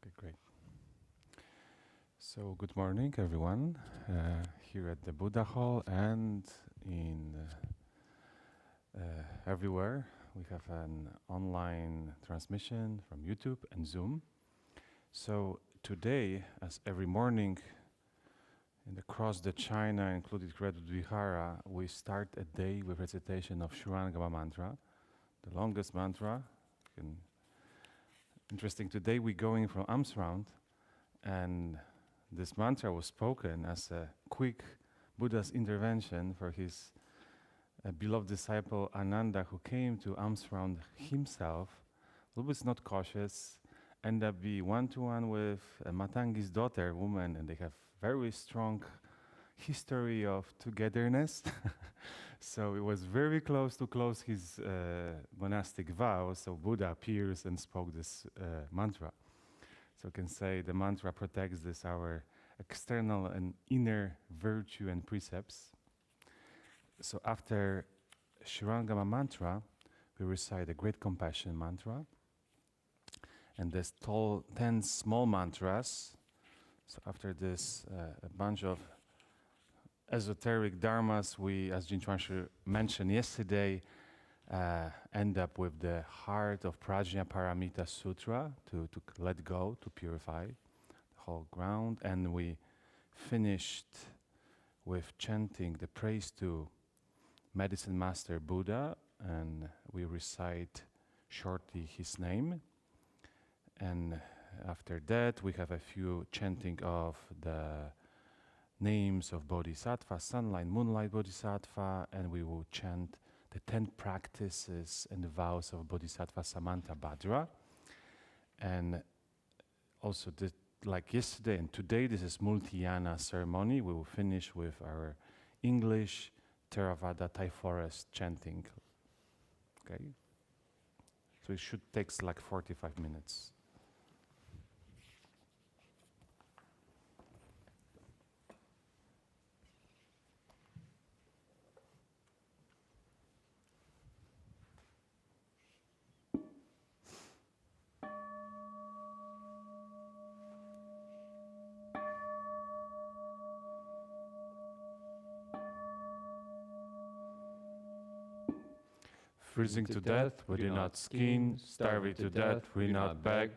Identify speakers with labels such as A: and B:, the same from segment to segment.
A: Okay, great. So, good morning, everyone, here at the Buddha Hall and in everywhere. We have an online transmission from YouTube and Zoom. So, today, as every morning, across the China, including Redwood Vihara, we start a day with recitation of Shurangama mantra, the longest mantra. Interesting, today we're going from Alms Round, and this mantra was spoken as a quick Buddha's intervention for his beloved disciple Ananda, who came to Alms Round himself, a little bit not cautious, ended up being one-to-one with Matangi's daughter, woman, and they have very strong history of togetherness. So it was very close to close his monastic vow, so Buddha appears and spoke this mantra. So I can say the mantra protects this, our external and inner virtue and precepts. So after Shurangama mantra, we recite the Great Compassion mantra. And there's 10 small mantras. So after this, a bunch of esoteric dharmas, we, as Jin Chuang mentioned yesterday, end up with the heart of Prajna Paramita Sutra to let go, to purify the whole ground. And we finished with chanting the praise to Medicine Master Buddha, and we recite shortly his name. And after that, we have a few chanting of the names of Bodhisattva, Sunlight, Moonlight Bodhisattva, and we will chant the 10 practices and vows of Bodhisattva Samantabhadra. And also, like yesterday and today, this is multi-yana ceremony. We will finish with our English Theravada Thai forest chanting. Okay? So it should take like 45 minutes. Freezing to death, we do not scheme. Starving to death, we not beg.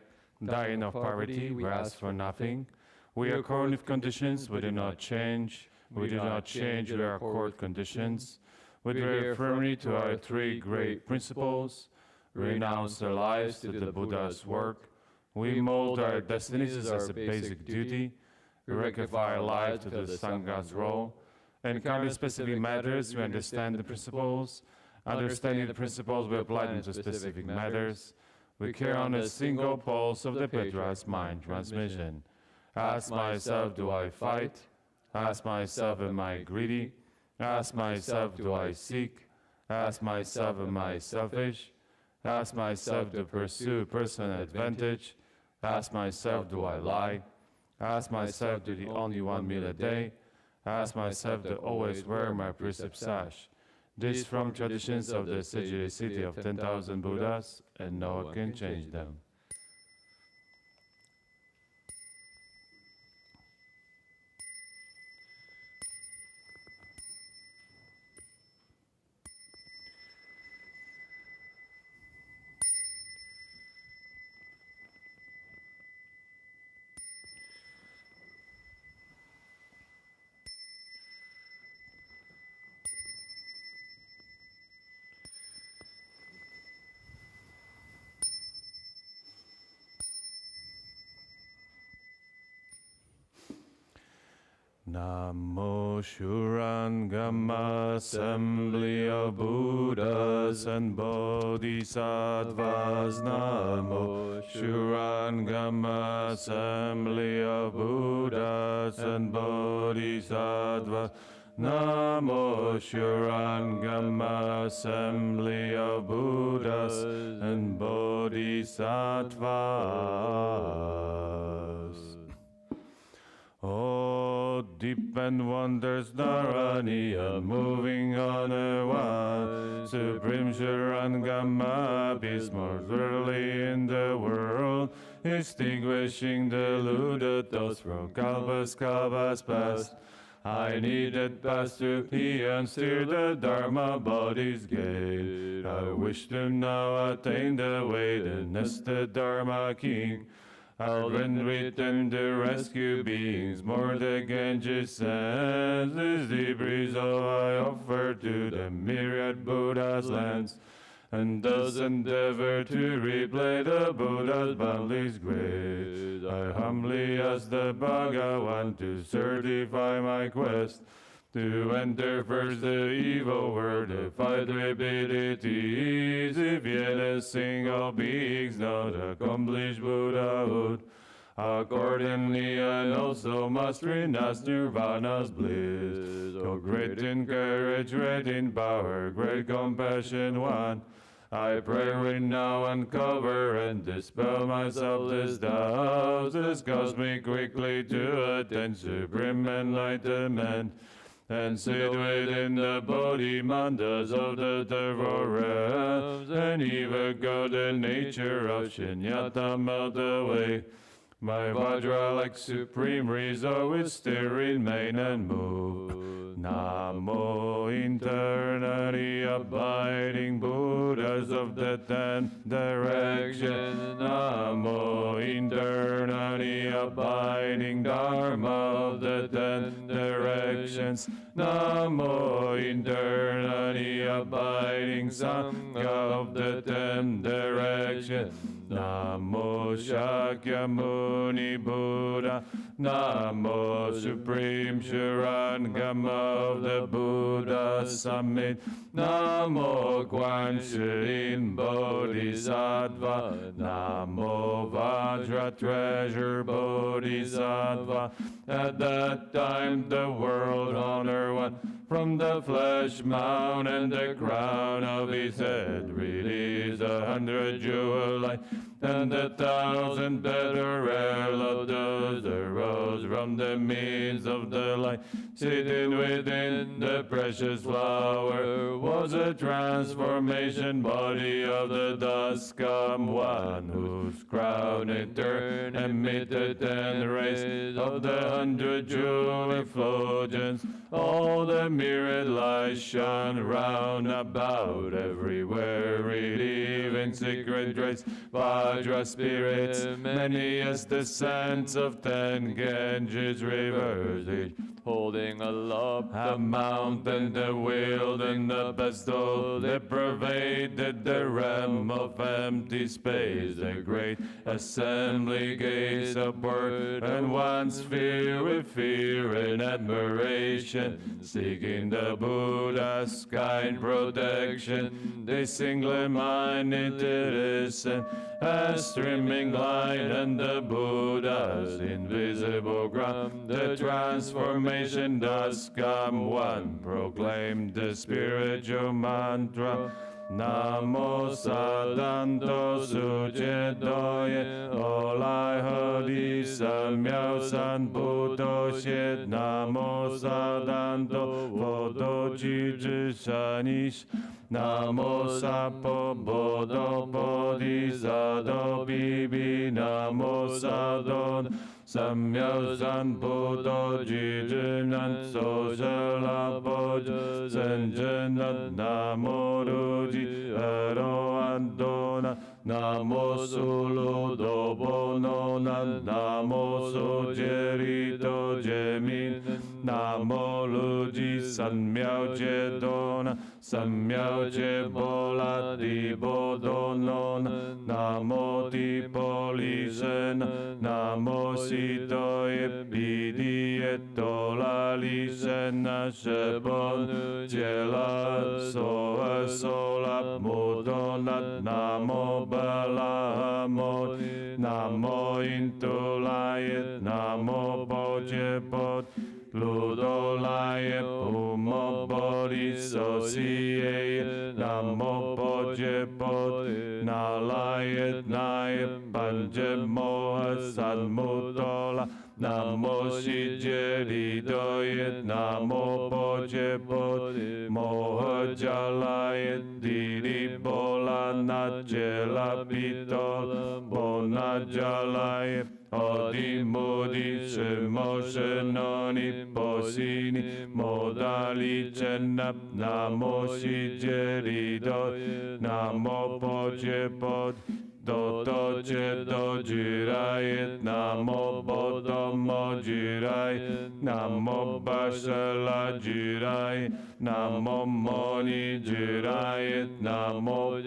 A: Dying of poverty, we ask for nothing. We accord with conditions, we do not change. We do not change, we accord conditions. We adhere firmly to our three great principles. We renounce our lives to the Buddha's work. We mold our destinies as our basic duty. We rectify our life to the Sangha's role. Encounter specific matters, we understand the principles. Understanding the principles, we apply them to specific matters. We carry on a single pulse of the Petra's mind transmission. Ask myself, do I fight? Ask myself, am I greedy? Ask myself, do I seek? Ask myself, am I selfish? Ask myself, to pursue personal advantage? Ask myself, do I lie? Ask myself, to eat only 1 meal a day? Ask myself, to always wear my precept sash? This from traditions of the Sejiri city of 10,000 Buddhas, and no one can change them. Namo Shurangama, assembly of Buddhas and Bodhisattvas. Namo Shurangama, assembly of Buddhas and Bodhisattvas. Namo Shurangama, assembly of Buddhas and Bodhisattvas. Oh, deep and wonders Naraniya, moving on a one, supreme Shurangama, peace more thoroughly in the world. extinguishing deluded thoughts from kalpas past. I needed pass through and steer the Dharma body's gate. I wish to now attain the way, the nested Dharma king. I'll run with them to rescue beings, more the Ganges sands. This deep breeze I offer to the myriad Buddha's lands, and thus endeavor to replay the Buddha's boundless grace. I humbly ask the Bhagavan to certify my quest, to enter first the evil world, defy rapidities, if yet a single being's not accomplished Buddhahood. Accordingly, I also must renounce nirvana's bliss. O great in courage, great in power, great compassion one, I pray right now uncover and dispel my selfless doubts. This cause me quickly to attain supreme enlightenment, and sit within the Bodhi mandas of the Devo realms, and even go the nature of Shunyata melt away. My Vajra like supreme resort with steering mane and move. Namo eternally abiding Buddhas of the 10th direction. Namo eternally abiding Dharma of the 10 directions. Namo eternally abiding Sangha of the 10 directions. Namo Shakyamuni Buddha. Namo Supreme Shurangama of the Buddha Summit. Namo Quan Shin Bodhisattva. Namo Vajra Treasure Bodhisattva. At that time the world honor one from the flesh mound, and the crown of his head released 100 jewel light, and 1,000 better of those arose from the means of the light. Sitting within the precious flower was a transformation body of the Daskam one, whose crown in turn emitted 10 rays of the 100 jewel effulgence. All the myriad lights shone round about, everywhere relieving secret grace. Vajra spirits, many as the sands of 10 Ganges rivers, each holding aloft the mountain, the wield, and the pestle that pervaded the realm of empty space. The great assembly gazed upward, and once filled with fear and admiration, seeking the Buddha's kind protection, they single-minded to listen as streaming light and the Buddha's invisible ground. The transformation does come one, proclaimed the spiritual mantra. Namo Sadanto Suchedoye Olai Hodi Samyao San Buddho Shet. Namo Sadanto Vodo Chi Shanish. Namo Sapo Bodo Bodhisattva Bibi. Namo Sadon Samyao San Buddho Jijinan Sojala Boj Senjenat. Namo Ruji Aro Andona. Namo Sulu Dobonona. Namo Sojerito Jemin. Namo Luji Sanmiao Jedona. Samyao Jebola Di Bodonon. Namo Ti Polisen. Namo Sito Epidi Etola Lisena Shebon Jela Soa Sola Modonat. Namo Balamot. Namo Intolayet. Namo Bojepot. Ludolaye Pumo Bodhisociye. Namo Bojepot. Nalayet Nayet Panjemoha Sanmutola. Namo Shijeridoyet. Namo Bojepot. Moha Jalayet Diri Bola Najela Pitol.
B: Najalaye Adi Modi Shemoshenoni Posini Modali Chenap Namo Shijerido Namo Poche Pod Doto Chedo Jirayet Namo Bodomo Jirayet Namo Bashala Jirayet Namo Moni Jirayet Namo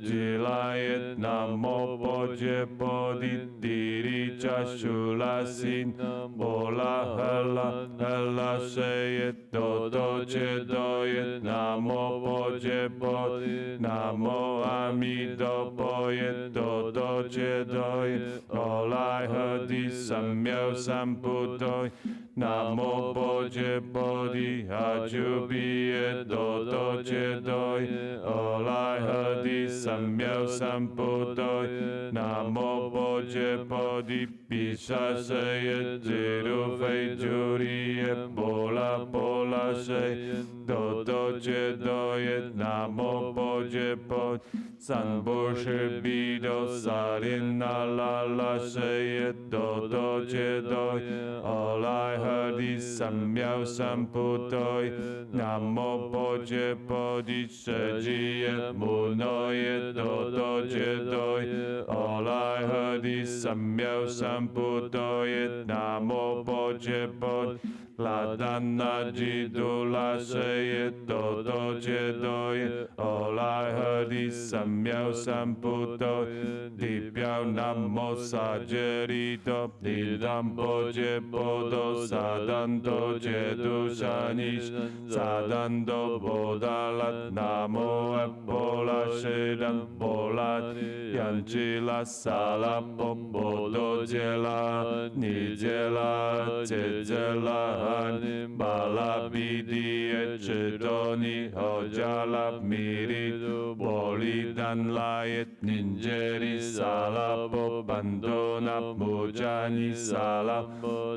B: Jirayet Namo Poche Poditiri Chashulasin Bola Hala Shayet Doto Chedoyet Namo Poche Pod Namo Amido Poyet Dodo Chedoy Olai Hadi Samyo Samputoy Namo Poche Podi Hajubiye Dodo Chedoy Olai Hadi Samyo Samputoy Namo Poche Podi Pisha Shayet Ziru Fei Juriye Bola Bola Shay Dodo Chedoy Namo Poche Pod Sanboshe Bido Sarina La Shayet Dodo Chedoy Olai Hadi Samyo Samputoy Namo Poche Podi Shajiyet Munoyet Dodo Chedoy Olai Hadi Samyo Samputoy Namo Poche Pod Ladana Jidula Shayet Dodo Chedoy Olai Hadi Samyo Samputoy Dipyao Namo Sajerito Didam Poche Podo Sadanto Chedu Shanish Sadanto Bodalat Namo Epola Shedan Bolat Yanchila Sala Podo Jela Nijela Chejela Bala Bidi Echedoni Hojala Miri Boli Dan Layet Ninjeri Sala Bandona Mujani Sala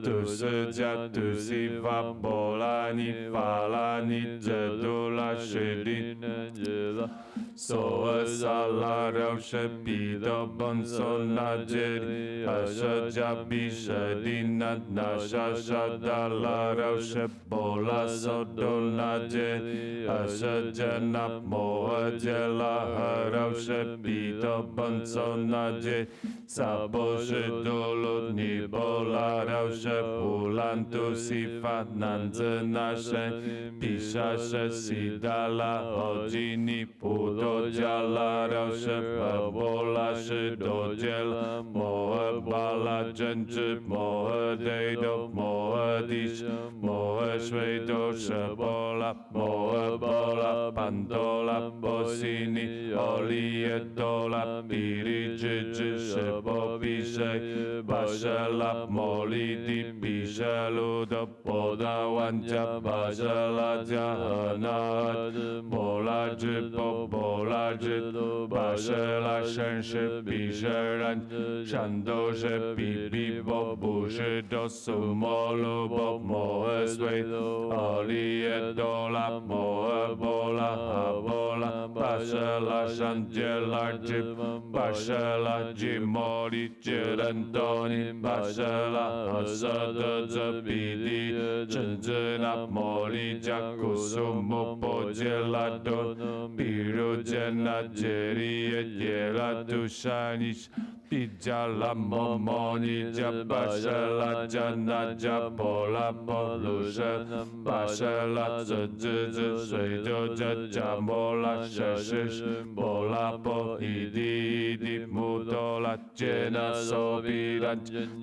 B: Tusuja Tusiva Bolani Falani Jedula Shedin Soa Sala Rausha Pido Bonsona Jeri Asha Jabi Shedina Nasha Shadala Rausha Bola Sodona Jeri Asha Jana Moa Jela Rausha Pido Bonsona Jeri Sabo Shedolo Nibola Rausha Pulantu Sifat Nanzana Shen Pisha Sidala Ojini Pudo Jala Rausha Bola Shedojel Moa Bala Jenju Moa Dedo Moa Dish Moa Shvedo Shabola Moa Bola Pandola Bosini Oliedola Piri Jiju Shebo Bishay Bashala Moli Di Bishalu Da Poda Wanja Bashala Jahana Mola Jibo Bola Jido Bashala Shenshi Bisharan Shando Shepi Bo Bushido Sumolu Bo Moa Swedo Oliedola Moa Bola Bola Bashala Shanjela Jib Bashala Jimori Jirandoni Bashala Asada Zabidi Chanjana Mori Jakusumu Pojela Don Piru Jena Jeri Yela Dushanish Pijala Momoni Jabashala Jana Jabola Polusha Bashala Zazu Swedo Jamola Shashish Bola Po Idi Mudola Jena Sobira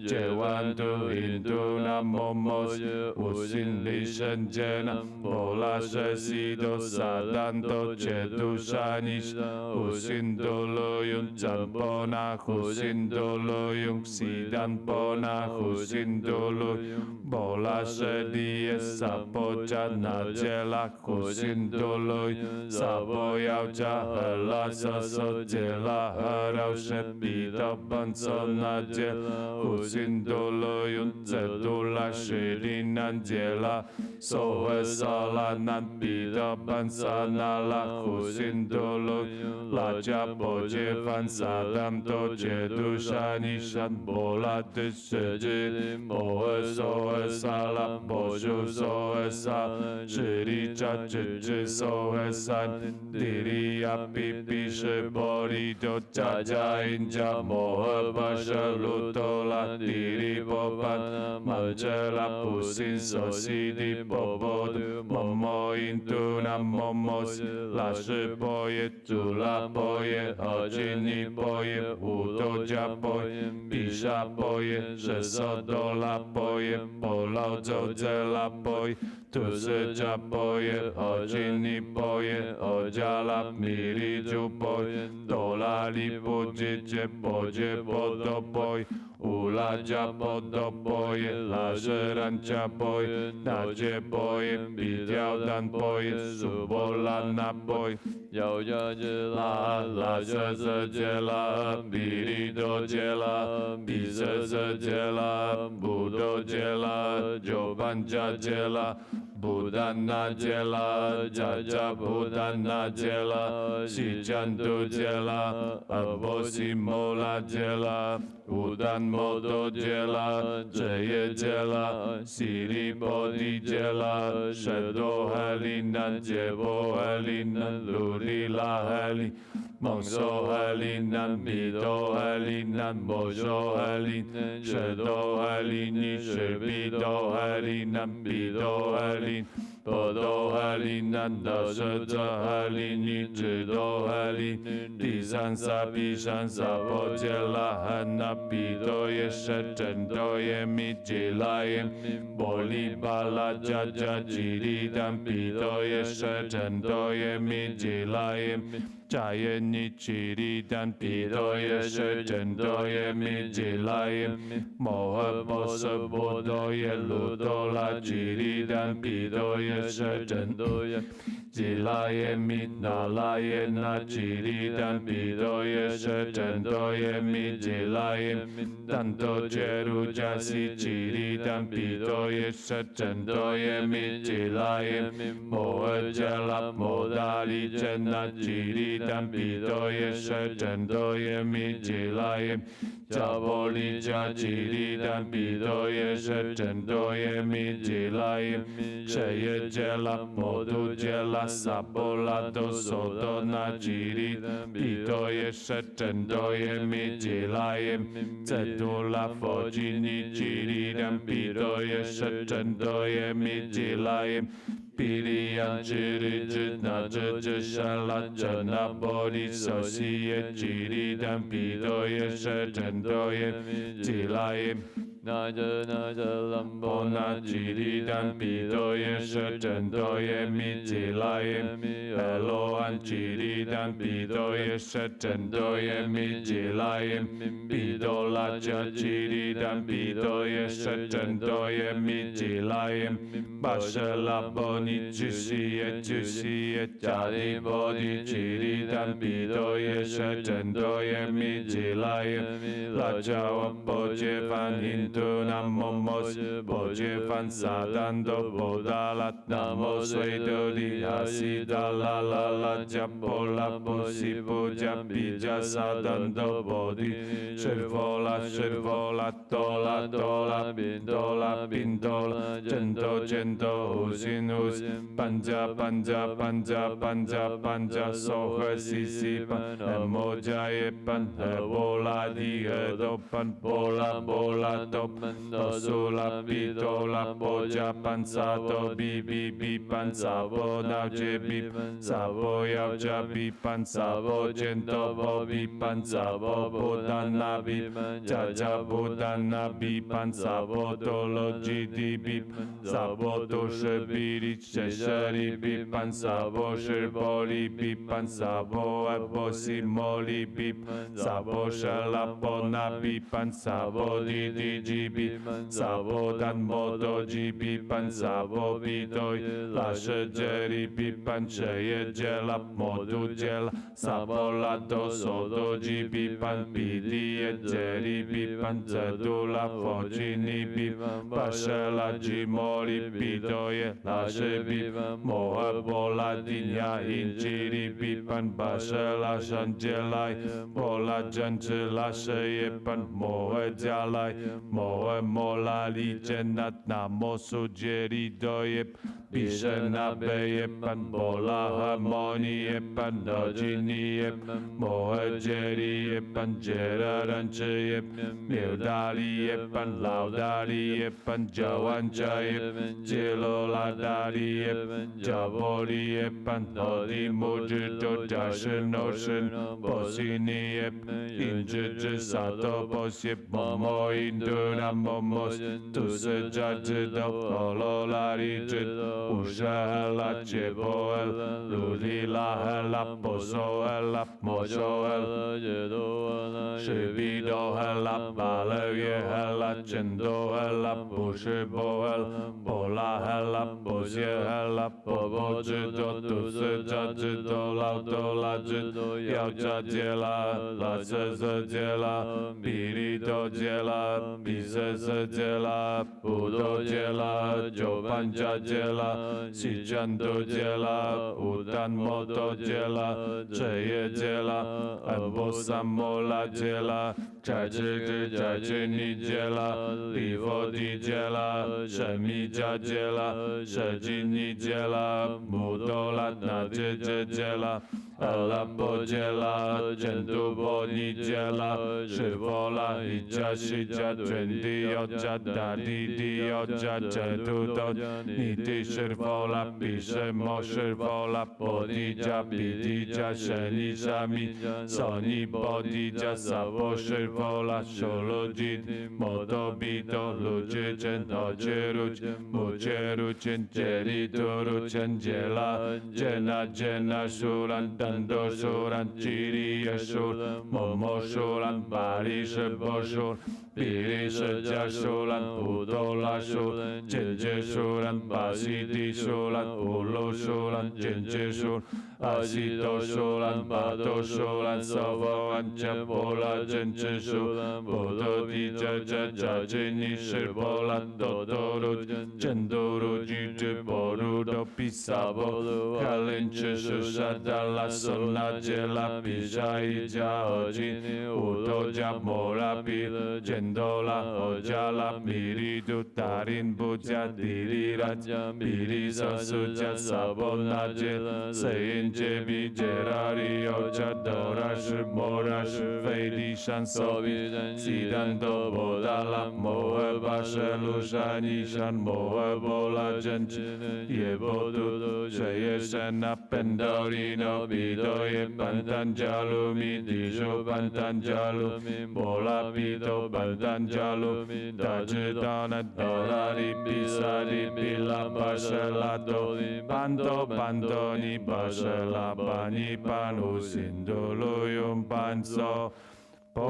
B: Jewandu Induna Momos Usin Lishan Jena Bola Shasido Sadanto Chedu Shanish Usin Doloyun Jambona Husindolo Yung Sidan Bona Husindolo Bola Shedi Sapoja Najela Husindolo Saboyao Jahala Saso Jela Harao Shepida Banso Najela Husindolo Yung Zedula Shedi Nanjela So Esala Nanpida Bansanala Husindolo La Japoje Fansadam Doje 舍度沙尼山波拉的舍智摩诃娑诃萨拉婆娑娑诃萨舍利扎智智娑诃萨地利亚比比舍波利多迦迦因迦摩诃巴舍卢多拉地利波班曼遮拉普辛所悉地波波度摩摩因度南摩摩斯拉舍波耶主拉波耶阿金尼波耶乌多迦波耶毗沙波耶舍萨多拉波耶波老周遮拉波耶图舍迦波耶阿金尼波耶阿迦拉弥利珠波耶多拉利布吉杰波杰波多波耶乌拉迦波多波耶拉舍兰迦波耶那杰波耶比雕丹波耶苏波拉那波耶ယောယကျေလာလာရှစကျေလာဘီရီတောကျေလာဘီစစကျေလာဘူတောကျေလာဂျောပန်ဂျာကျေလာဘူဒနာကျေလာဂျာဂျာဘူဒနာကျေလာစီချန်တုကျေလာအဘောစီမောလာကျေလာဘူဒန်မောတောကျေလာကျေယေကျေလာစီရီဘောဒီကျေလာရှတောဟလီနန်ကျေဘောဟလီနန်လူလီလာဟလီ蒙梭哈利南米多哈利南摩梭哈利舍多哈利尼舍比多哈利南比多哈利波多哈利南达舍扎哈利尼智多哈利第三萨比山萨波杰拉哈那比多耶舍真多耶米吉拉耶波利巴拉加加吉利丹比多耶舍真多耶米吉拉耶扎耶尼吉利丹比多耶舍真多耶米吉拉耶摩诃波舍波多耶卢多拉吉利丹比多耶舍真多耶吉拉耶米那拉耶那吉利丹比多耶舍真多耶米吉拉耶但多杰鲁加西吉利丹比多耶舍真多耶米吉拉耶摩诃迦拉摩达利真那吉利丹比多耶舍真多耶米吉拉耶迦波利迦吉利丹比多耶舍真多耶米吉拉耶舍耶迦拉摩度迦拉萨波拉多索多那吉利比多耶舍真多耶米吉拉耶再多拉佛吉尼吉利丹比多耶舍真多耶米吉拉耶比利亚吉利智那智智沙拉真那波利索西耶吉利丹比多耶舍真多耶吉拉耶那这兰波那吉利丹比多耶舍真多耶米吉拉耶阿罗安吉利丹比多耶舍真多耶米吉拉耶比多拉加吉利丹比多耶舍真多耶米吉拉耶巴舍拉波尼吉西耶加利波尼吉利丹比多耶舍真多耶米吉拉耶拉加瓦波杰梵印度南摩摩斯波杰梵萨丹多波达拉南摩随多利亚西达拉拉拉加波拉波西波加比加萨丹多波迪舍佛拉多拉宾多拉真多无心班加梭诃西西班摩迦耶班波拉提诃多班波拉多多苏拉比多拉波迦班萨多比班萨波那杰比萨波要加比班萨波见多波比班萨波波达那比加波达那比班萨波多罗吉迪比萨波多舍比利舍利比班萨波舍波利比班萨波阿波西摩利比萨波舍拉波那比班萨波迪吉比萨波丹摩多吉比班萨波比多拉舍杰利比班舍
A: je děla, modu děla, sabola do sodo, jibi pan pidi je děli, bi pan zedula, fojini bi pašela, jimoli pido je, laže bi mohe bola dinya, injiri bi pan pašela, šandělaj, bola džančela, je pan mohe dělaj, mohe mola líčenat na mosu, džeri doje, píše na beje pan bola harmonie, pan dojini je, mohe džeri je pan džera ranče je, mirdali je pan laudali je pan džavanča je, dželo ladali je, džavoli je pan hodi muži to džašen nošen, posini je, inče sato posje, momo indura momos, tu se džadže do kololari džed, Ushela Cheboel, Lulila Hela, Pozo Hela, Mojo Hela, Shibido Hela, Balewie Hela, Chendo Hela, Bushibo Hela, Pola Hela, Pozie Hela, Pobojido, Tusejajido, Laudolajido, Yaujadziela, Lazezadziela, Birido Dziela, Bizezadziela, Udo Dziela, Jobanja Dziela, Sijando dziela, udan moto dziela, czeje dziela, albo samola dziela, czajczyni dziela, piwodi dziela, szemidzia dziela, szedzini dziela, mudolat na dziedzie dziela, Alambo dziela, dżenduboni dziela, szywola idzia, sidzia, dżendi oddzia, dadi oddzia, dżedudo, niti szyrwola, pisze mo szyrwola, podidzia, bididzia, szenizami, soni bodidzia, sabo szyrwola, szoludzi, modobido, ludzie, dżenodzieruć, mudzieruć, dzieliduru, dziela, dziena, szuran, dando szuran, ciri szur, momo szuran, bari szeboszur, piri szedzia szuran, udola szur, dziędzie szuran, basidi szuran, ulu szuran, dziędzie szur, asito szuran, bato szuran, sowoan, ciempola, dziędzie szuran, budodi, dziadzini, szyrbolan, dodoru, dzienduru, dziczy, boru, dopisabo, kalinczy, szuszadala, sonna dziela, pisza i dzia, odzini, udodzia, mora, pil, dziendola, odziala, miridu, tarin, budzia, diriracia, miriza, sudzia, sabona dziela, sejęcie, bidzierari, odzia, dorasz, morasz, fejli, szansowi, sidan, do bodala, mohe, wasze, luszani, szan, mohe, bola, dżęczyny, jebodu, że jeszcze na pendorino, bidoje, pantanjalu, mi, diżu, pantanjalu, bola, bido, pantanjalu, daży, dona, dorari, pisari, pila, baszela, do, pandoni, baszela, pani, panu, sindulujum, panco, po.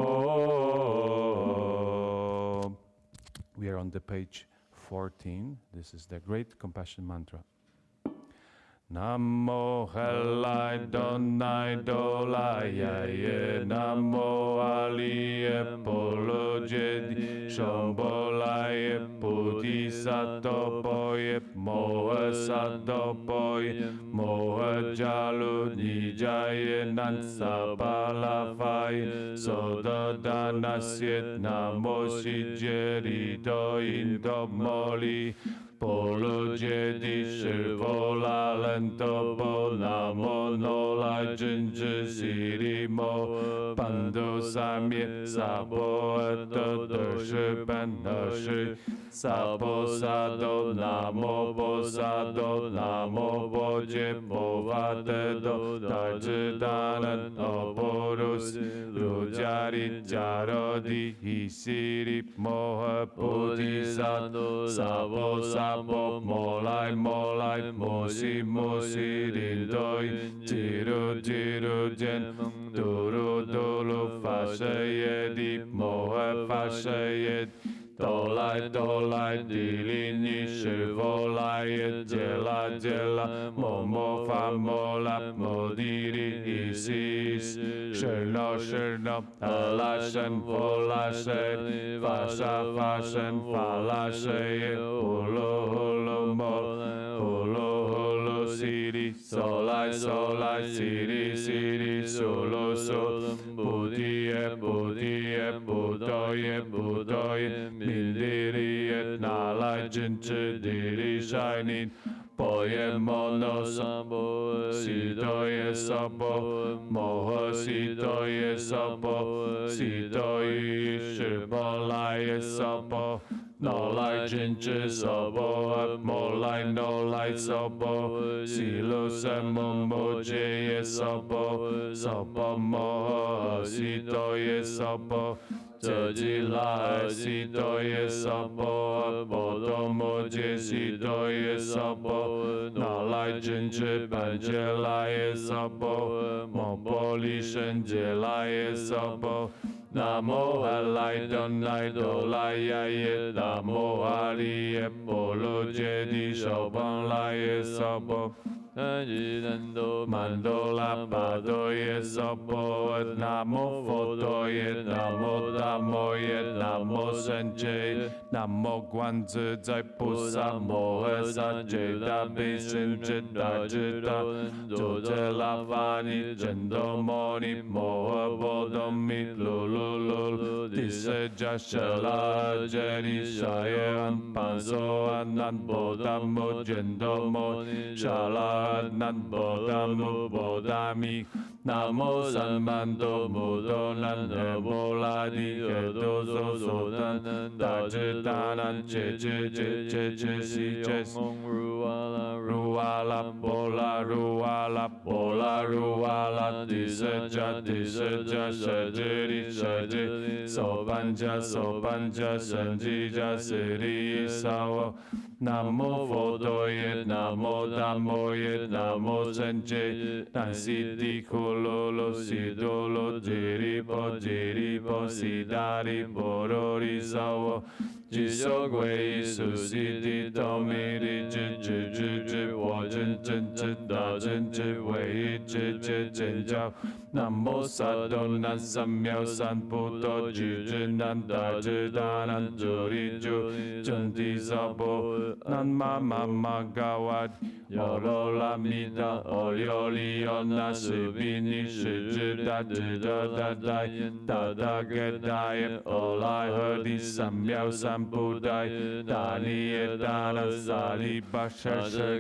A: We are on the page 14. This is the Great Compassion Mantra. Namo Helai Donai Dolaye Namo Aliye Polojedi Shombolaye Pudi Satopoye Mohe Satopoye Mohe Jalu Nijaye Nansapalafaye Sododanasyet Namo Sijeri Do Indomoli Polujedi Shirvola Lentopo Namo Nola Jinji Sirimo Pando Samye Sabo Eto Dershi Bendershi Sabo Sado Namo Bosado Namo Boje Movatedo Dajidanan Oporus Lujari Jarodi Isiri Moha Bodhisattva Sabo Sabo Molai Mosi Ridoi Jiru Jen Duru Fasayedi Moha Fasayed
B: 哆来哆来，地利尼是佛来耶，揭拉揭拉，摩摩发摩拉摩地利伊西西，是那是那，阿拉神佛拉神，法沙法神法拉神耶，呼噜呼噜摩，呼噜呼噜西利，嗦来嗦来西利西利，苏噜苏噜，菩提耶菩提耶，菩多耶菩多耶，弥地利耶，那来真知地利晒尼。波耶摩那萨波，西多耶萨波，摩诃西多耶萨波，西多耶是波来耶萨波，那来真知萨波，摩来那来萨波，西卢三摩摩揭耶萨波，萨波摩诃西多耶萨波。这吉拉西多耶萨波，波多摩揭西多耶萨波，那来真知班揭拉耶萨波，摩波利神揭拉耶萨波，南无阿赖多奈多拉耶耶，南无阿利耶波罗揭谛受帮拉耶萨波。曼多拉巴多耶娑婆，南无佛多耶，南无大摩耶，南无圣觉，南无观自在菩萨摩诃萨揭大悲心智大智大，住者拉法尼真多摩尼摩诃波多弥噜噜噜噜，第四迦舍拉揭尼沙耶安般娑阿难波达摩真多摩尼沙拉。南无大母波达米，南无三曼多摩多南无波拉提诃多娑娑南南大智大难解解解解解西解如阿拉波拉如阿拉波拉如阿拉第四迦舍智利舍智利娑班迦神吉迦舍利萨沃。南无佛多耶，南无大摩耶，南无圣觉，南悉地库噜噜悉多噜吉利波悉达利波罗利萨沃。具修归依苏悉地多弥利智，我真大真智，唯一智真教。南无萨多南三藐三菩提智南大智大难主利真谛萨婆。南玛嘎哇哟罗拉弥达哦哟利哟那是比尼是智大达给大耶哦来呵第三藐三菩提大利耶大那萨利巴舍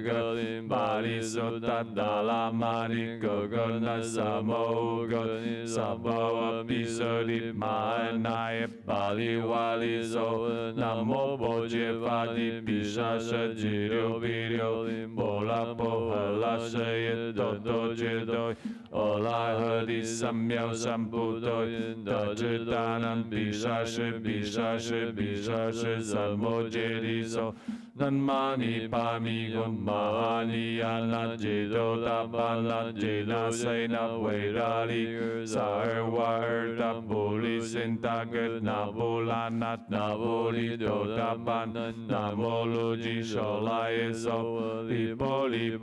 B: 格巴利索达达拉玛尼格那萨摩格萨巴瓦比舍利玛那耶巴利瓦利索南无波揭法提毗沙舍吉流毗流波拉波诃拉舍耶多揭多哦来呵第三藐三菩提大智大难毗沙舍三摩揭谛娑。南玛尼巴弥吽玛哈尼亚那揭多达巴那揭那塞那维拉利萨尔瓦尔达布利森达格那布拉那布利多达巴那摩罗吉舍拉耶娑利波利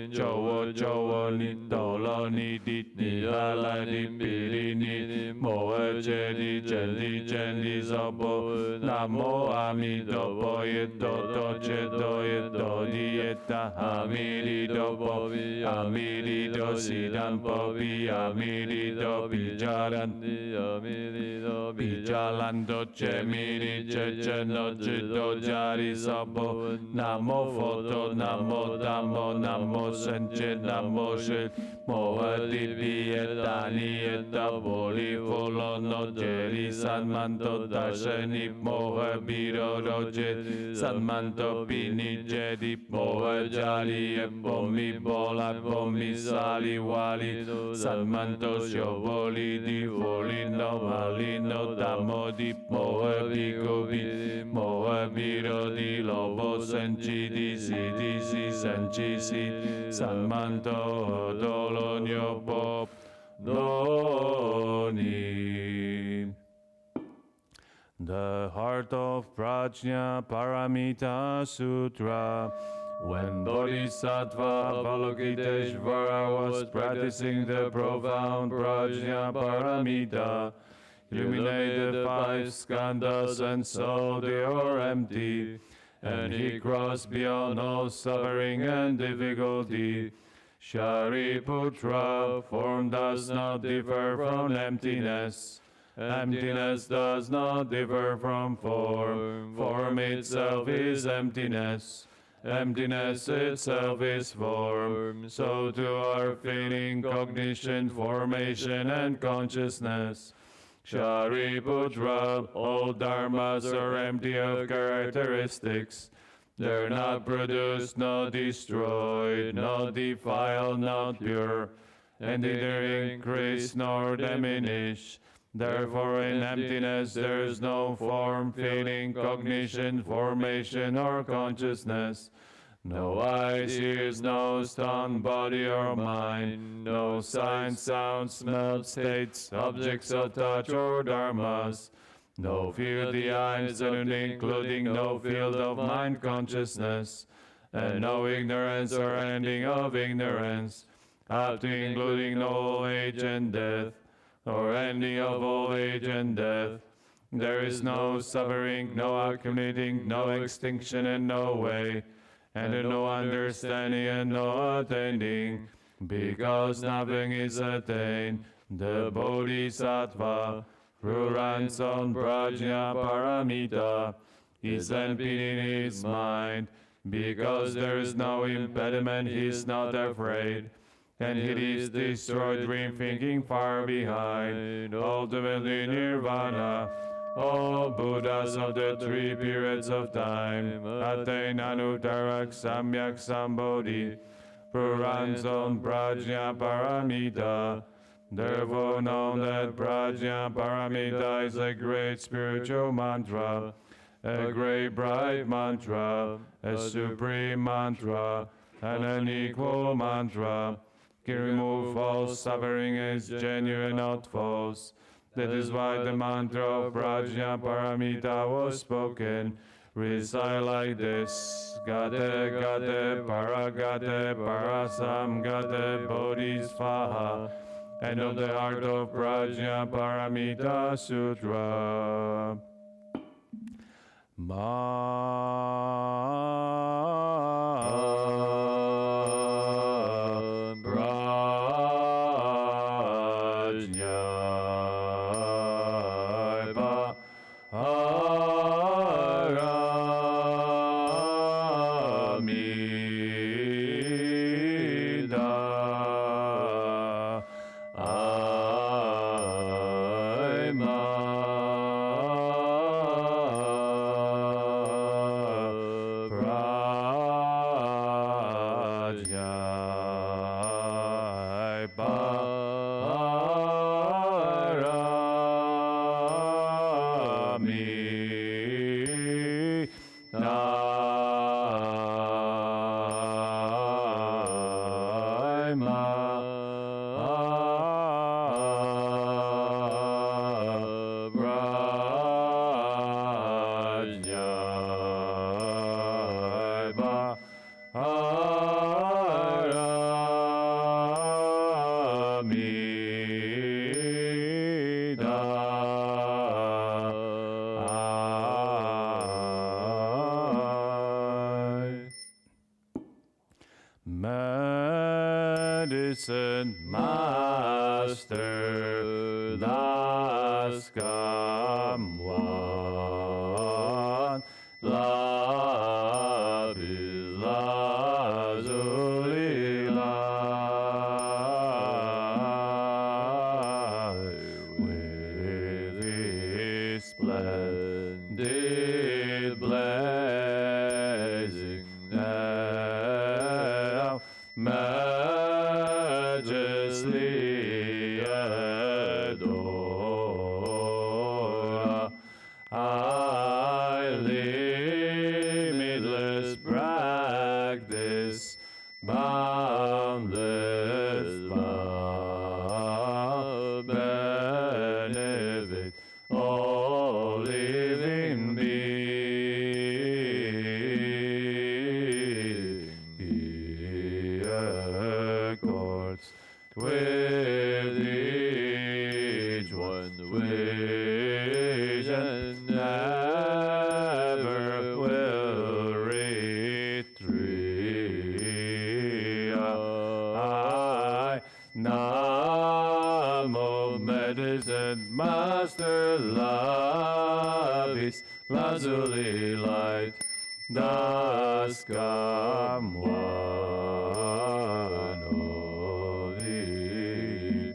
B: 救我尼多罗尼迪尼阿拉尼比利尼摩诃揭谛真理娑婆南无阿弥陀佛耶多揭多耶多地耶达阿弥利多波比阿弥利多悉檀波比阿弥利多比迦兰帝阿弥利多比迦兰多揭弥利揭那智多迦利娑婆南无佛陀南无大摩南无圣觉南无释摩诃提毗耶达尼耶达波利佛罗那揭利三曼多大舍尼摩诃毗罗罗揭三曼多毗尼揭谛摩诃迦利耶波弥波拉波弥萨利瓦利三曼多修波利地佛利那玛利那达摩地摩诃毗古毗摩诃毗罗地罗波僧祇地悉地悉僧祇悉三曼多多罗牛波罗尼。The heart of
A: Prajna Paramita Sutra. When Bodhisattva Avalokiteshvara was practicing the profound Prajna Paramita, he illuminated the 5 skandhas and saw they are empty, and he crossed beyond all suffering and difficulty. Shariputra, form does not differ from emptiness. Emptiness does not differ from form. Form itself is emptiness. Emptiness itself is form. So too are feeling, cognition, formation, and consciousness. Shariputra, all dharmas are empty of characteristics. They're not produced, not destroyed, not defiled, not pure, and neither increase nor diminish. Therefore in emptiness there is no form, feeling, cognition, formation, or consciousness. No eyes, ears, nose, tongue, body, or mind. No signs, sounds, smells, states, objects of touch, or dharmas. No field of the eyes, including no field of mind consciousness. And no ignorance or ending of ignorance, up to including no old age and death, or ending of old age and death. There is no suffering, no accumulating, no extinction, and no way, and no understanding and no attaining, because nothing is attained. The Bodhisattva, through runs on Prajna Paramita, is empty in his mind, because there is no impediment, he is not afraid, and he is destroyed dream thinking far behind, ultimately nirvana. All Buddhas of the 3 periods of time attain Anuttara Samyak Sambodhi, who runs on Prajna Paramita. Therefore know that Prajna Paramita is a great spiritual mantra, a great bright mantra, a supreme mantra, and an equal mantra. Can remove false suffering is genuine, not false. That is why the mantra of Prajna Paramita was spoken. Recite like this: Gate Gate Paragate Parasam Gate Bodhisvaha. And of the art of Prajna Paramita Sutra. Medicine Master Das Kamwan Labis Lazulila with his splendid blazing now majesty adore. I limitless practice, boundless love, benefit all living beings.
B: with each one wish and never will retreat. I, Namo medicine master, love is lazuli light, das come one holy,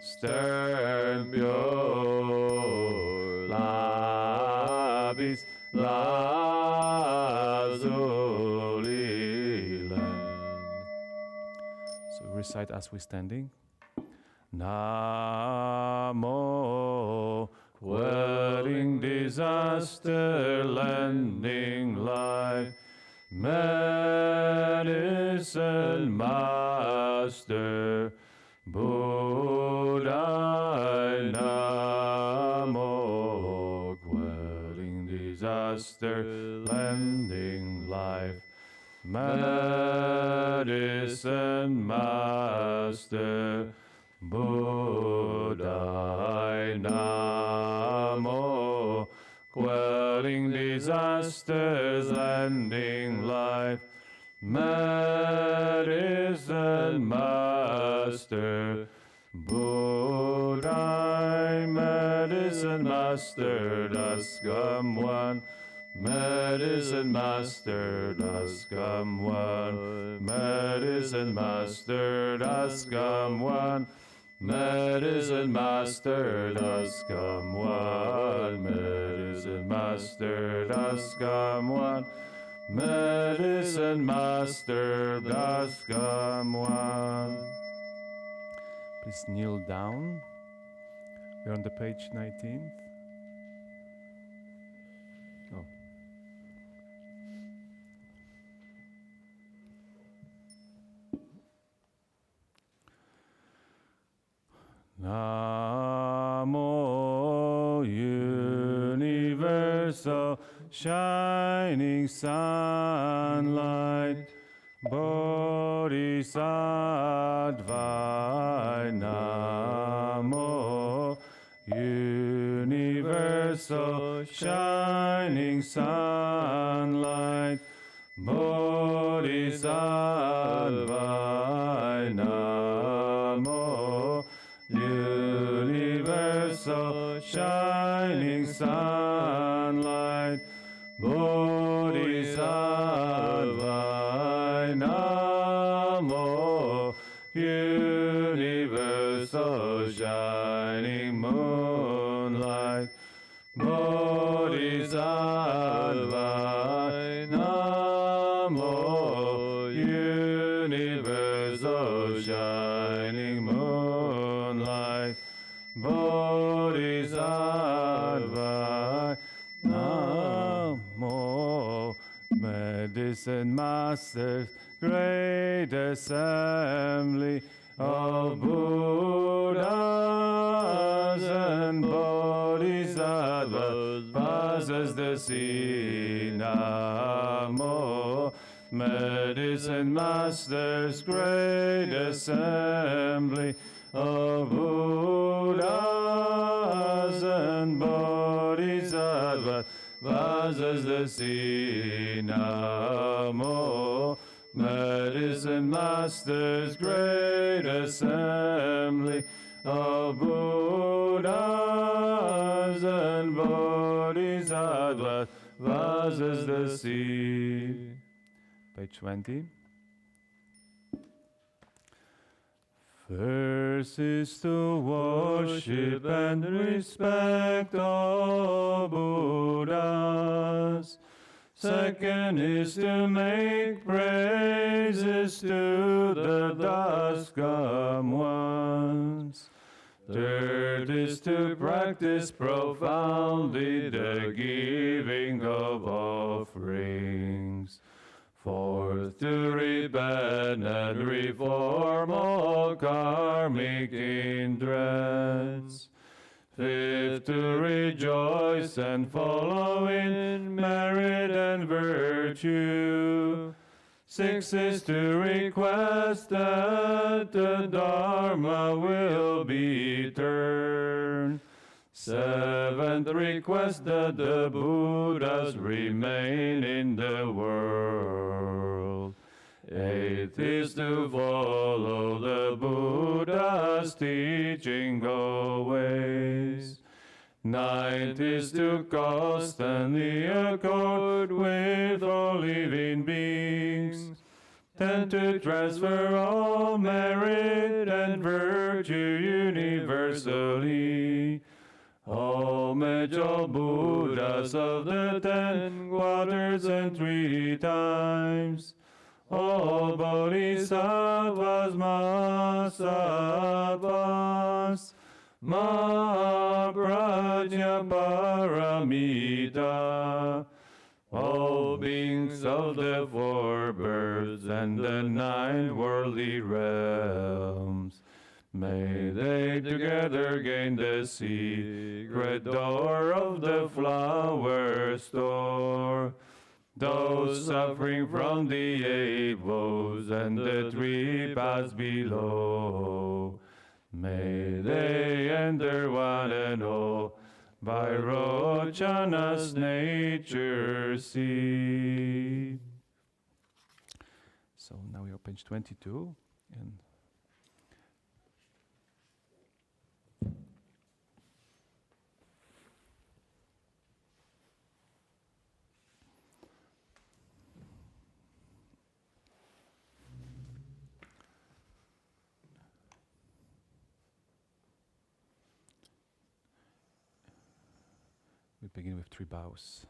B: stern pure, labis lazuli land.
A: So recite as we're standing. Namo, quelling disaster, lending life, medicine master, Buddha. Namo, quelling disaster, lending life, medicine master, Buddha. Namo, quelling disasters, lending life, medicine master, Buddha. Medicine master, das come one, medicine master, das come one, medicine master, das come one, medicine master, das come one, medicine master, das come one, medicine master, das come one. Please kneel down. We're on the page 19. Oh. Namo universal shining sunlight, Bodhisattva. Namo universal shining sunlight, Bodhisattva. Namo universal shining sunlight, Bodhisattva. Namo universal shining moonlight, Bodhisattva. Namo universal shining moonlight, Bodhisattva. Namo medicine masters, great assembly of Buddhas and Bodhisattvas, passes the sea. Namo medicine masters, great assembly of Buddhas and Bodhisattvas, passes the sea. Namo medicine masters, great assembly of Buddhas and Bodhisattvas, passes the sea. Page 20. First is to worship and respect all Buddhas. Second is to make praises to the Daskam ones. Third is to practice profoundly the giving of offerings. Fourth, to repent and reform all karmic interests. Fifth, to rejoice and follow in merit and virtue.
B: 6 is to request that the Dharma will be turned. 7th, request that the Buddhas remain in the world. 8th is to follow the Buddha's teaching always. 9th is to constantly accord with all living beings. 10th, to transfer all merit and virtue universally. Homage all Buddhas of the 10 quarters and 3 times. All Bodhisattvas, Mahasattvas, Mahaprajna Paramita, all beings of the 4 births and the 9 worldly realms, may they together gain the secret door of the flower store. Those suffering from the 8 woes and the 3 paths below, may they enter one and all by Rochana's nature see. So now we are page 22, and we begin with 3 bows.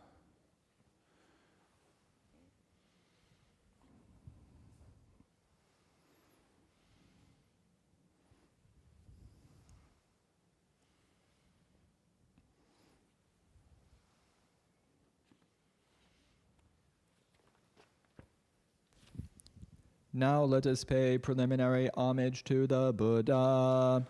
C: Now let us pay preliminary homage to the Buddha.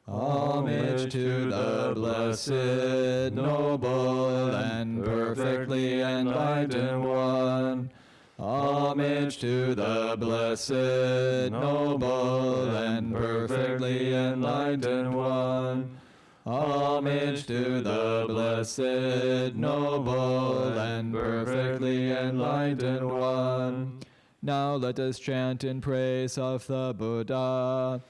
C: Homage to the blessed, noble, and perfectly enlightened one. Homage to the blessed, noble, and perfectly enlightened one. Homage to the blessed, noble, and perfectly enlightened one. Now let us chant in praise of the Buddha.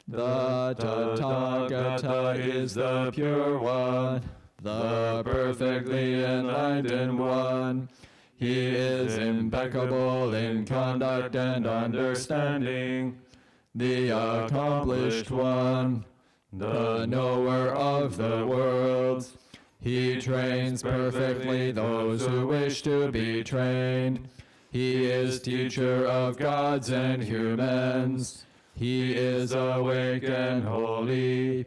C: The Tathagata is the pure one, the perfectly enlightened one. He is impeccable in conduct and understanding, the accomplished one, the knower of the worlds. He trains perfectly those who wish to be trained. He is teacher of gods and humans. He is awake and holy.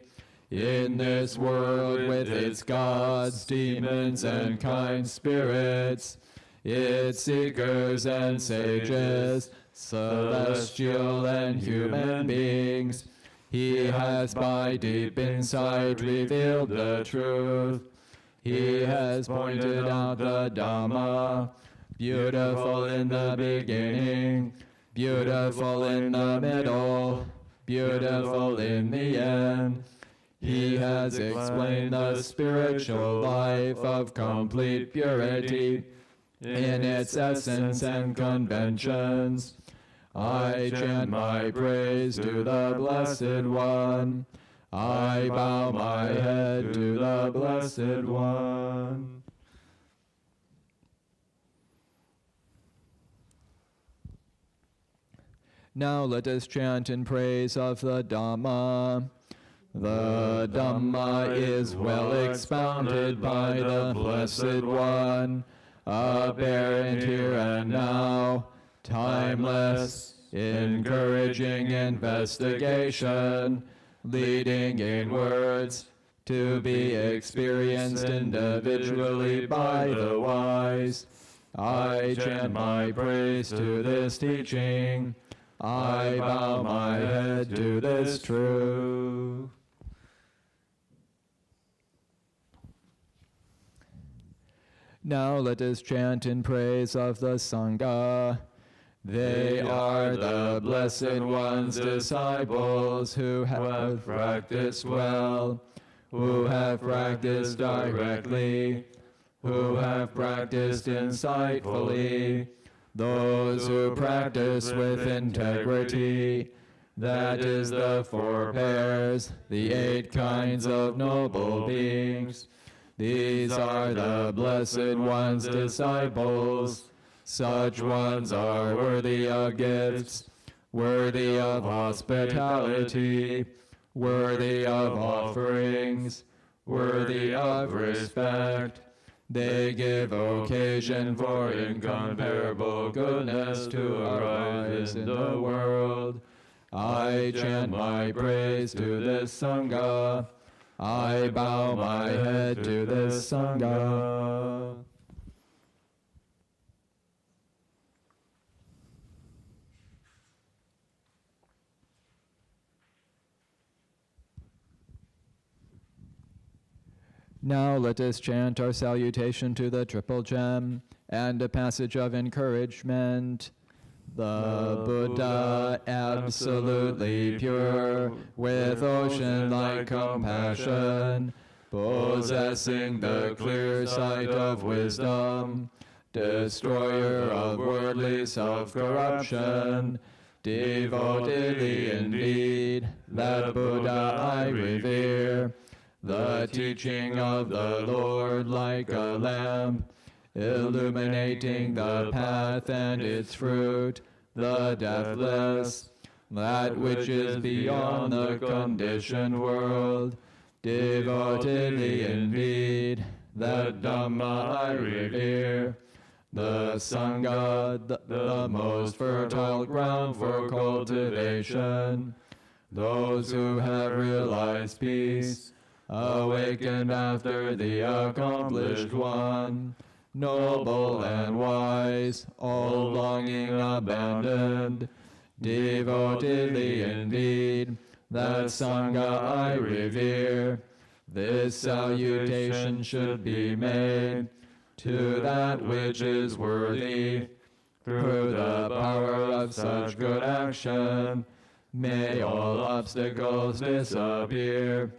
C: In this world with its gods, demons, and kind spirits, its seekers and sages, celestial and human beings, he has by deep insight revealed the truth. He has pointed out the Dhamma, beautiful in the beginning, beautiful in the middle, beautiful in the end. He has explained the spiritual life of complete purity in its essence and conventions. I chant my praise to the Blessed One. I bow my head to the Blessed One. Now let us chant in praise of the Dhamma. The Dhamma is well expounded by the Blessed One, apparent here and now, timeless, encouraging investigation, leading inwards, to be experienced individually by the wise. I chant my praise to this teaching. I bow my head to this truth. Now let us chant in praise of the Sangha. They are the Blessed One's disciples who have practiced well, who have practiced directly, who have practiced insightfully, those who practice with integrity. That is the 4 pairs, the 8 kinds of noble beings. These are the Blessed One's disciples. Such ones are worthy of gifts, worthy of hospitality, worthy of offerings, worthy of respect. They give occasion for incomparable goodness to arise in the world. I chant my praise to this Sangha. I bow my head to this Sangha. Now let us chant our salutation to the Triple Gem and a passage of encouragement. The Buddha, absolutely pure, with ocean-like compassion, possessing the clear sight of wisdom, destroyer of worldly self-corruption, devotedly indeed, that Buddha I revere. The teaching of the Lord like a lamp, illuminating the path and its fruit, the deathless, that which is beyond the conditioned world, devotedly indeed, that Dhamma I revere. The Sangha, the most fertile ground for cultivation, those who have realized peace, awakened after the accomplished one, noble and wise, all longing abandoned, devotedly indeed, that Sangha I revere. This salutation should be made to that which is worthy, through the power of such good action, may all obstacles disappear.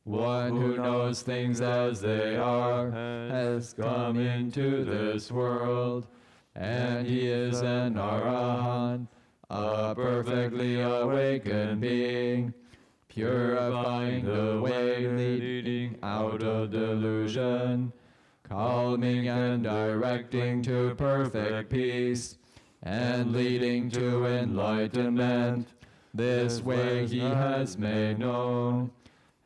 C: One who knows things as they are has come into this world, and he is an Arahant, a perfectly awakened being, purifying the way leading out of delusion, calming and directing to perfect peace, and leading to enlightenment. This way he has made known.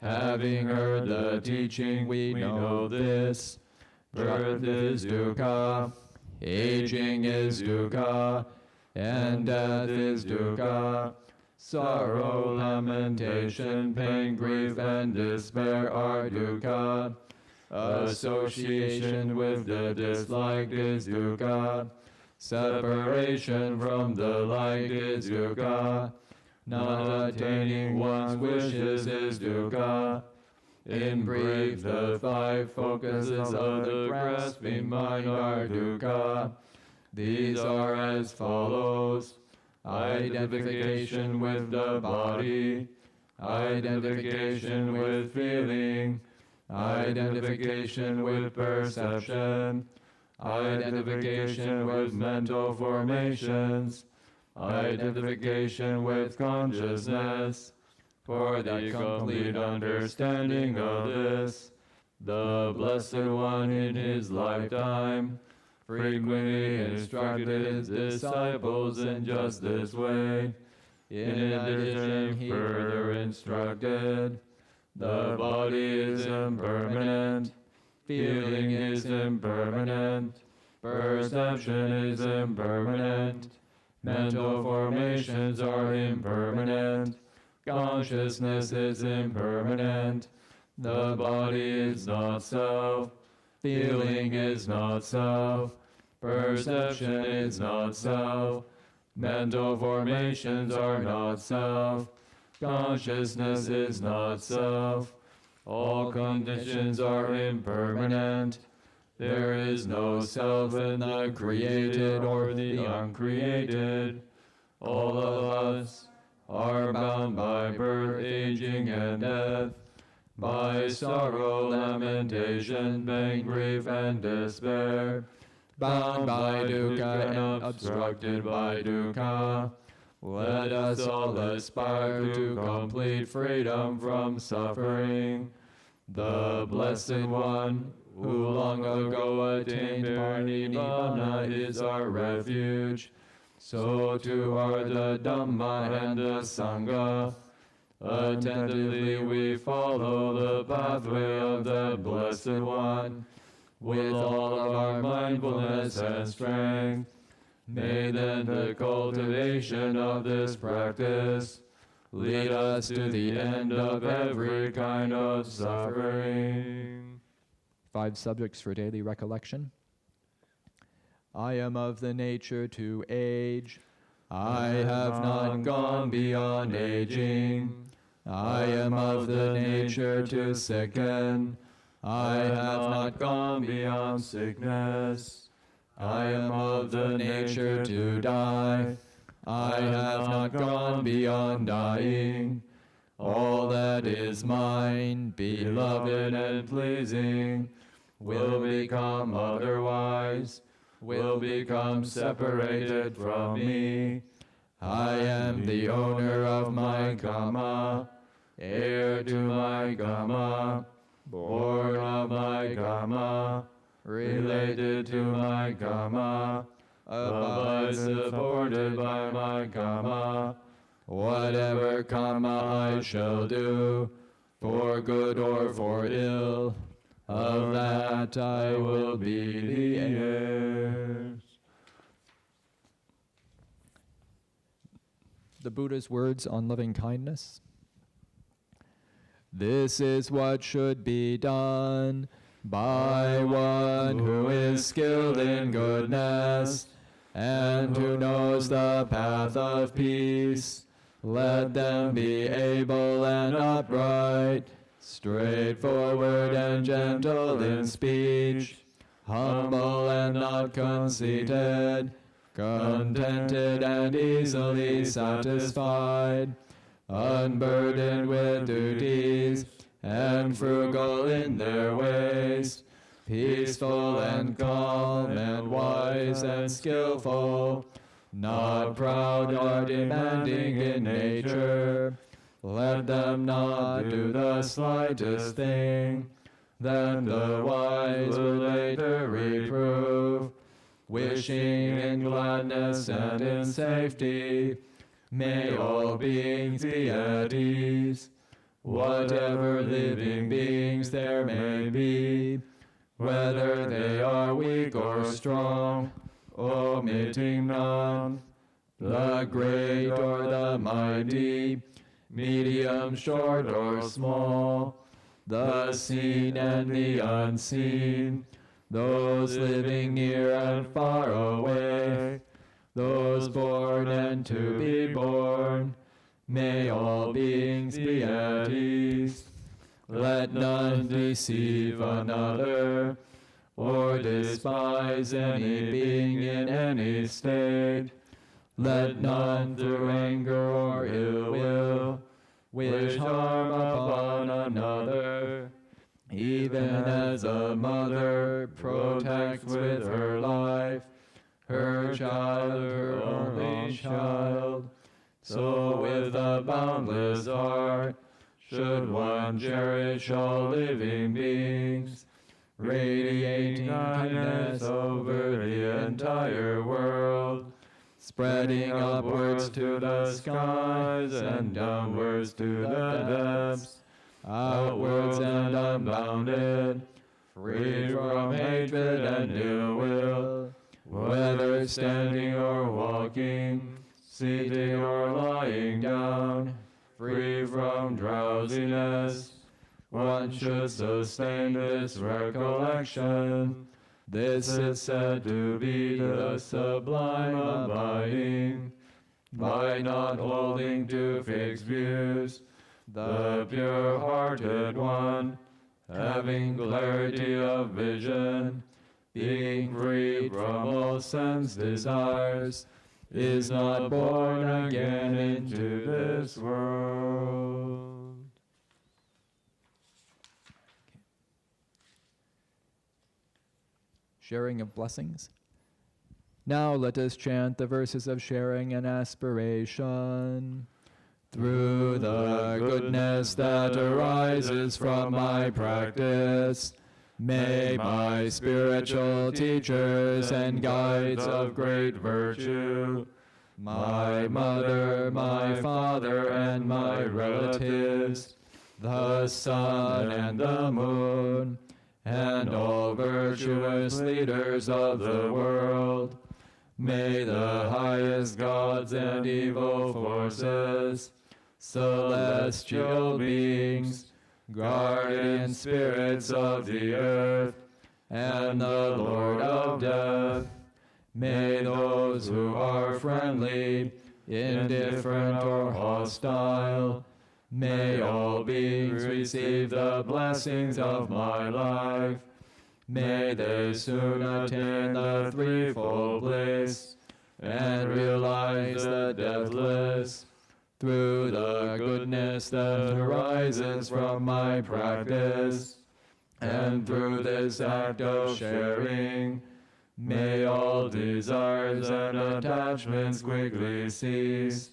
C: Having heard the teaching, we know this. Birth is dukkha, aging is dukkha, and death is dukkha. Sorrow, lamentation, pain, grief, and despair are dukkha. Association with the disliked is dukkha. Separation from the liked is dukkha. Not attaining one's wishes is dukkha. In brief, the 5 focuses of the grasping mind are dukkha. These are as follows: identification with the body, identification with feeling, identification with perception, identification with mental formations, identification with consciousness. For the complete understanding of this, the Blessed One in his lifetime frequently instructed his disciples in just this way. In addition, he further instructed, the body is impermanent, feeling is impermanent, perception is impermanent, mental formations are impermanent, consciousness is impermanent, the body is not self, feeling is not self, perception is not self, mental formations are not self, consciousness is not self, all conditions are impermanent, There is no self in the created or the uncreated. All of us are bound by birth, aging, and death, by sorrow, lamentation, pain, grief, and despair, bound by dukkha and obstructed by dukkha. Let us all aspire to complete freedom from suffering. The Blessed One, who long ago attained Parinirvana, is our refuge. So too are the Dhamma and the Sangha. Attentively we follow the pathway of the Blessed One, with all of our mindfulness and strength. May then the cultivation of this practice lead us to the end of every kind of suffering.
D: 5 subjects for daily recollection. I am of the nature to age. I have not gone beyond aging. I am of the nature to sicken. I have not gone beyond sickness. I am of the nature to die. I have not gone beyond dying. All that is mine, beloved and pleasing, will become otherwise, will become separated from me. I am the owner of my karma, heir to my karma, born of my karma, related to my karma, abide supported by my karma. Whatever karma I shall do, for good or for ill, of that I will be the heir. The Buddha's words on loving kindness. This is what should be done by one who is skilled in goodness and who knows the path of peace. Let them be able and upright, straightforward and gentle in speech, humble and not conceited, contented and easily satisfied, unburdened with duties, and frugal in their ways, peaceful and calm and wise and skillful, not proud or demanding in nature. Let them not do the slightest thing, then the wise will later reprove, wishing in gladness and in safety. May all beings be at ease, whatever living beings there may be, whether they are weak or strong, omitting none, the great or the mighty, medium, short, or small, the seen and the unseen, those living near and far away, those born and to be born. May all beings be at ease. Let none deceive another, or despise any being in any state. Let none through anger or ill will wish harm upon another, even as a mother protects with her life her child, her only child. So with a boundless heart should one cherish all living beings, radiating kindness over the entire world, spreading upwards to the skies and downwards to the depths, outwards and unbounded, free from hatred and ill will, whether standing or walking, sitting or lying down, free from drowsiness. One should sustain this recollection. This is said to be the sublime abiding. By not holding to fixed views, the pure-hearted one, having clarity of vision,
C: being freed from all sense desires, is not born again into this world.
D: Sharing of blessings. Now let us chant the verses of sharing and aspiration. Through the goodness that arises from my practice, may my spiritual teachers and guides of great virtue, my mother, my father, and my relatives, the sun and the moon, and all virtuous leaders of the world, may the highest gods and evil forces, celestial beings, guardian spirits of the earth, and the Lord of death, may those who are friendly, indifferent, or hostile, may all beings receive the blessings of my life. May they soon attain the threefold bliss and realize the deathless. Through the goodness that arises from my practice, and through this act of sharing, may all desires and attachments quickly cease,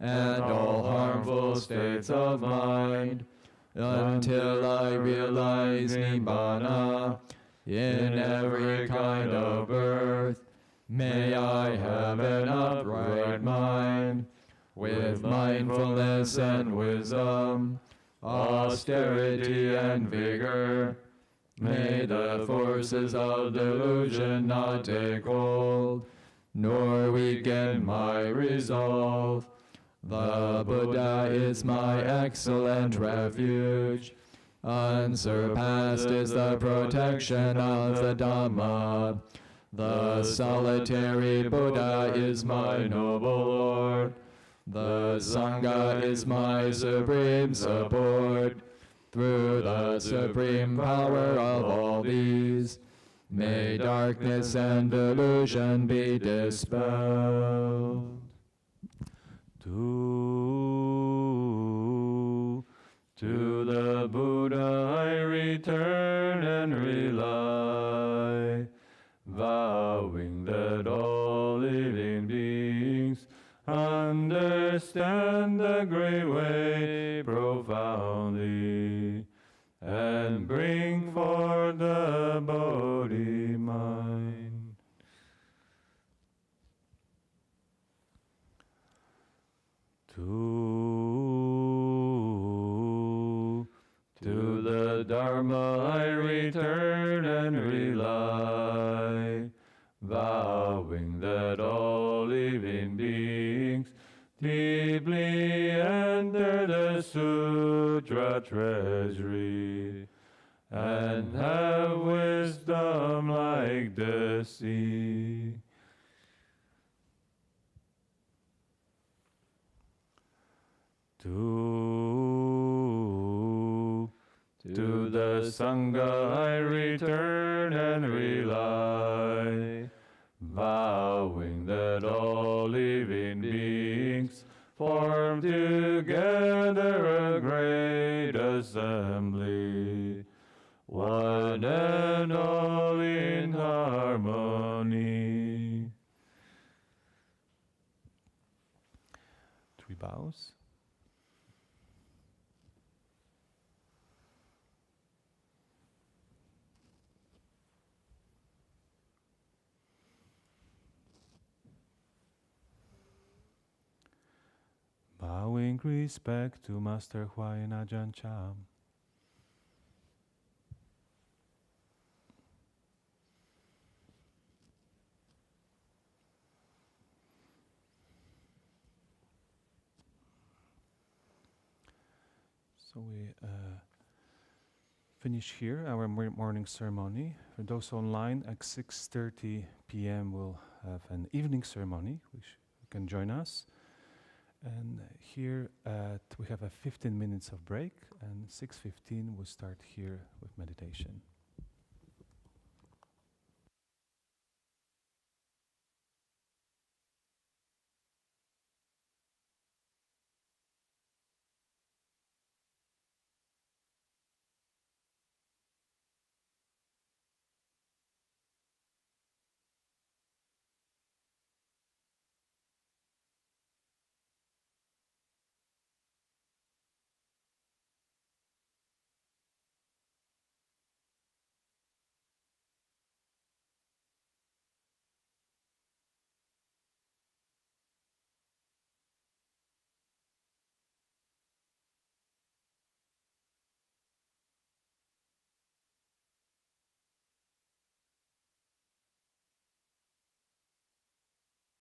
D: and all harmful states of mind, until I realize Nibbana in every kind of birth. May I have an upright mind, with mindfulness and wisdom, austerity and vigor. May the forces of delusion not take hold, nor weaken my resolve. The Buddha is my excellent refuge. Unsurpassed is the protection of the Dhamma. The solitary Buddha is my noble Lord. The Sangha is my supreme support. Through the supreme power of all these, may darkness and delusion be dispelled.
B: To the Buddha I return and rely, vowing that all living beings understand the great way profoundly, and bring forth the Bodhi mind. To the Dharma I return and rely, vowing that all living beings deeply enter the Sutra treasury, and have wisdom like the sea. To the Sangha I return and rely, vowing that all living beings form together a great assembly, one and all in harmony. 3 bows. Bowing respect to Master Huayan Ajahn Chah. So we finish here our morning ceremony. For those online, at 6:30 p.m. we'll have an evening ceremony, which you can join us. And here we have a 15 minutes of break, and 6:15 we'll start here with meditation.